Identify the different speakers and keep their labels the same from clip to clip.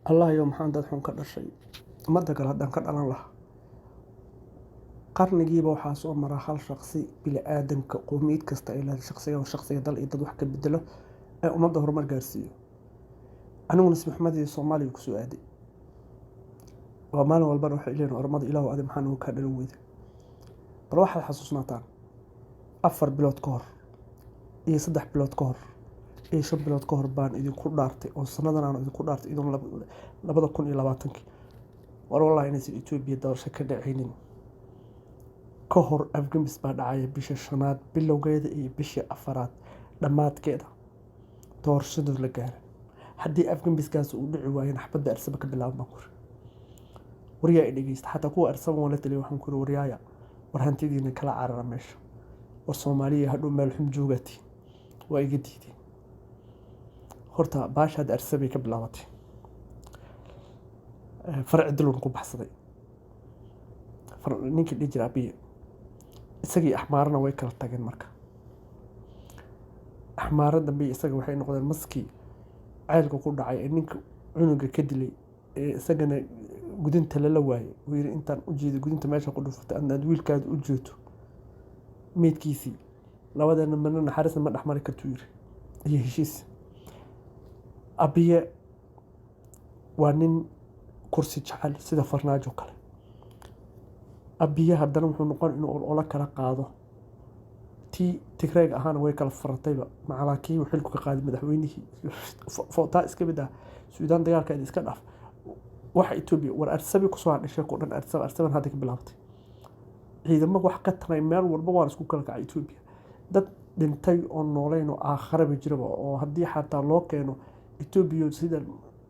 Speaker 1: allah iyo maxaan dad xun ka dhashay ummadda kale haddaan ka dhalan lahaa qarnigiiba waxaa soo mara hal shaqsi bili-aadanka qowmiyad kasta ay leedahay shaqsiga dal iyo dad wax ka bedelo ee ummadda horumar gaarsiiyo. aniguna si maxamed iyo soomaaliya kusoo aaday waa maalin walbana waxay leeyihin ormada ilaahu adi maxaa nagu kaa dhalan weyda. bal waxaad xasuusnaataan 4 bilood ka hor iyo 3 bilood ka hor iyo 5 bilood ka hor baan idinku dhaartay oo sanadan aan idinku dhaartay idin 2020 war wallahi inaysan Itoobiya doorasho ka dhacaynin ka hor afgambis baa dhacaya bisha 5aad bilowgeeda iyo bisha 4aad dhammaadkeeda doorashadu la gaaray. haddii afgambiskaas uu dhici waayeen xabadda arsaba ka bilaabma kur wariyaa dhageysta xataa kuwa arsaba wala taliya waxaan ku wariyaaya war hantidiina kala carara meesha war Soomaaliya hadhow meel xum joogati waa iga diiday. horta baashaad arsabay ka bilaabatay farci dilun ku baxsaday ninkii dhijir abiye isagii axmaarna way kala tageen. marka axmaara dambe isaga waxay noqdeen maskii ceelka ku dhacay ee ninka cunuga ka dilay ee isagana gudinta lala waayay uu yiri intaan u jeedo gudinta meesha ku dhufatay aad wiilkaada u jeeto meedkiisii labadeena mana naxariisna ma dhaxmari kartuu yiri iyo heshiis. abiye waa nin kursi jecel sida farnaajo kale. abiye haddana wuxuu noqon inuu ola kala qaado tii tigreeg ahaana way kala faratayba macalaakii uu xilku ka qaaday madaxweynihii footaa iska mid ah suudaan dagaalkeeda iska dhaaf waxa Itoobiya war arsabi ku soo hadhishay ku dhan arsaban hadda ka bilaabtay ciidamo wax ka taray meel walba waa isku kala kacay Itoobiya dad dhintay oo nooleyn oo aakhiraba jiraba oo haddii xataa loo keeno Itoobiya sida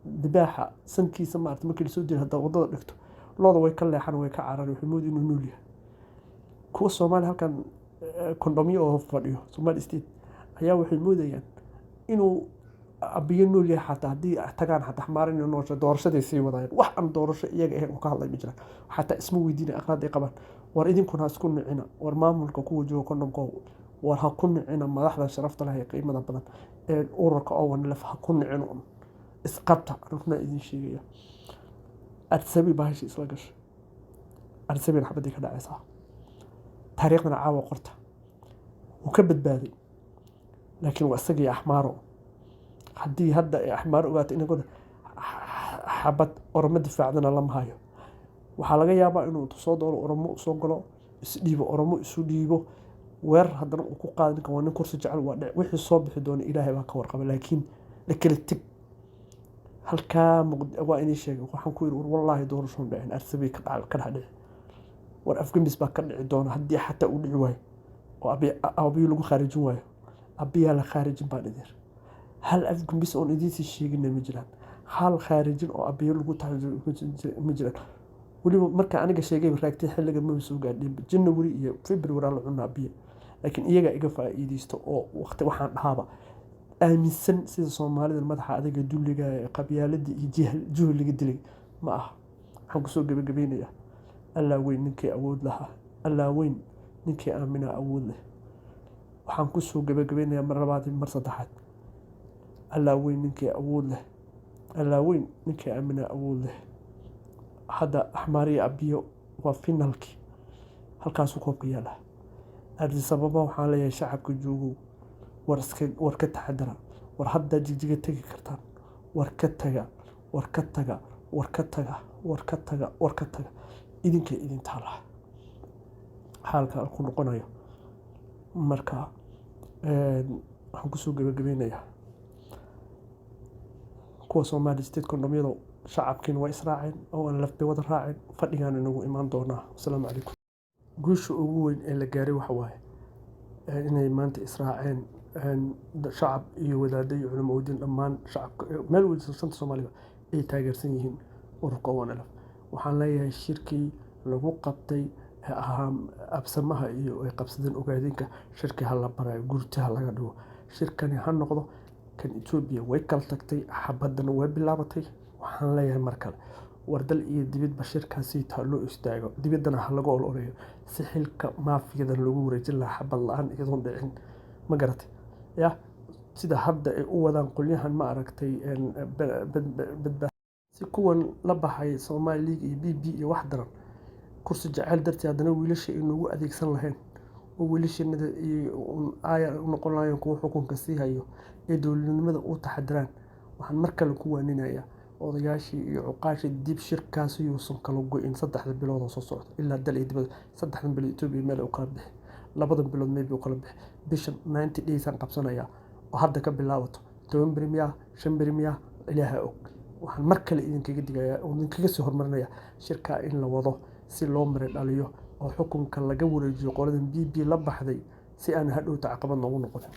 Speaker 1: dibaaxa sankiisa maartay markii soo diray hadda wadada dhigto looda way ka leexan way ka carareen wuxuu moodi inuu nool yahay. kuwa Soomaali halkan kondhomyo oo fadhiyo Somali State ayaa waxay moodayaan inuu abiye nool yahay xataa haddii tagaan xataa xamaarin inuu noosho doorashadii sii wadayaan wax aan doorasho iyaga ahayn oo ka hadlay ma jiraan xataa isma weydiinay aqraad ay qabaan war idinkuna isku nicina war maamulka kuwa jooga kondhomko war ha ku nicina madaxda sharafta leh ee qiimada badan ee ururka oo wan laf ha ku nicina isqabta rufna idin sheegaya. arsabi baashi isla gashay arsabi xabadii ka dhacaysa taariikhna caawa qorta wuu ka badbaaday laakiin waa isagii axmaaro haddii hadda ay axmaaro ogaato inagooda xabad oromo difaacdana lama hayo waxaa laga yaabaa inuu soo doolo oromo soo galo isdhiibo oromo isu dhiibo weerar haddana uu ku qaado ninkan waa nin kursi jecel waa dhic wixii soo bixi doona ilaahay baa ka warqaba laakiin la kala teg halkaa waa inay sheegay waxaan ku yiri war wallaahi doorashoon dhicin arsabi ka dhac war afgambis baa ka dhici doona haddii xataa uu dhici waayo oo abiyo lagu khaarijin waayo abiyaa la khaarijin baa dhidir hal afgambis oon idiin sii sheegina ma jiraan hal khaarijin oo abiyo lagu taxajiyo ma jiraan weliba marka aniga sheegay raagtay xilliga ma soo gaadhin January iyo February la cunaa abiyo laakiin iyaga iga faa'iideysto oo waqti waxaan dhahaaba aaminsan sida Soomaalida madaxa adiga duliga ee qabyaaladii iyo juhliga dilay ma aha. waxaan ku soo gabagabeynaya alla weyn ninkii awood lahaa alla weyn ninkii aamina awood leh. waxaan ku soo gabagabeynaya mar labaad mar saddexaad alla weyn ninkii awood leh alla weyn ninkii aamina awood leh. hadda axmaariya abiyo waa finalki halkaas uu koobka yaala ardi sababa waxaan leeyahay shacabka joogo war ka taxadara war hadda jijiga tagi kartaan war ka taga idinka idin taala xaalka ku noqonayo. marka waxaan ku soo gabagabeynayaa kuwa Somali State kondhomyada shacabkiina waa israaceen oo aan lafbe wada raaceen fadhigaan inagu imaan doonaa. assalaamu calaykum. guusha ugu weyn ee la gaaray waxa waaye inay maanta israaceen shacab iyo wadaadda iyo culimo wadin dhammaan shacabka meel wada shanta Soomaaliya ay taageersan yihiin ururka ONLF. waxaan leeyahay shirkii lagu qabtay absamaha iyo ay qabsadeen ogaadinka shirki hal barayo gurtaha laga dhigo shirkani ha noqdo kan Itoobiya way kala tagtay xabadana way bilaabatay. waxaan leeyahay mar kale wardal iyo dibadba shirkaasi taalo istaago dibadana ha laga ololeeyo si xilka maafiyadan lagu wareejin lahaa xabad la'aan iyadoon dhicin ma garatay ya sida hadda ay u wadaan qolyahan ma aragtay si kuwan la baxay Somali League iyo BB iyo wax daran kursi jacayl dartii haddana wiilasha inugu adeegsan lahayn oo wiilashanada iyo aaya u noqon lahayn kuwa xukunka sii hayo ee dowladnimada u taxadiraan. Waxaan mar kale ku waaninayaa odayaashii iyo cuqaashii dib shirkaasi yuusan kala go'in 3 bilood oo soo socda ilaa dal iyo dibadda. 3 bilood Itoobiya meel u kala bixi, 2 bilood maybe u kala bixi, bishan 90 days aan qabsanayaa oo hadda ka bilaabato 10 beri miyaa 5 beri miyaa ilaaha og. Waxaan mar kale idinkaga digayaa oo idinkaga soo hormarinayaa shirka in la wado si loo mari dhaliyo oo xukunka laga wareejiyo qoladan BB la baxday si aan hadhowta caqabad noogu noqonin.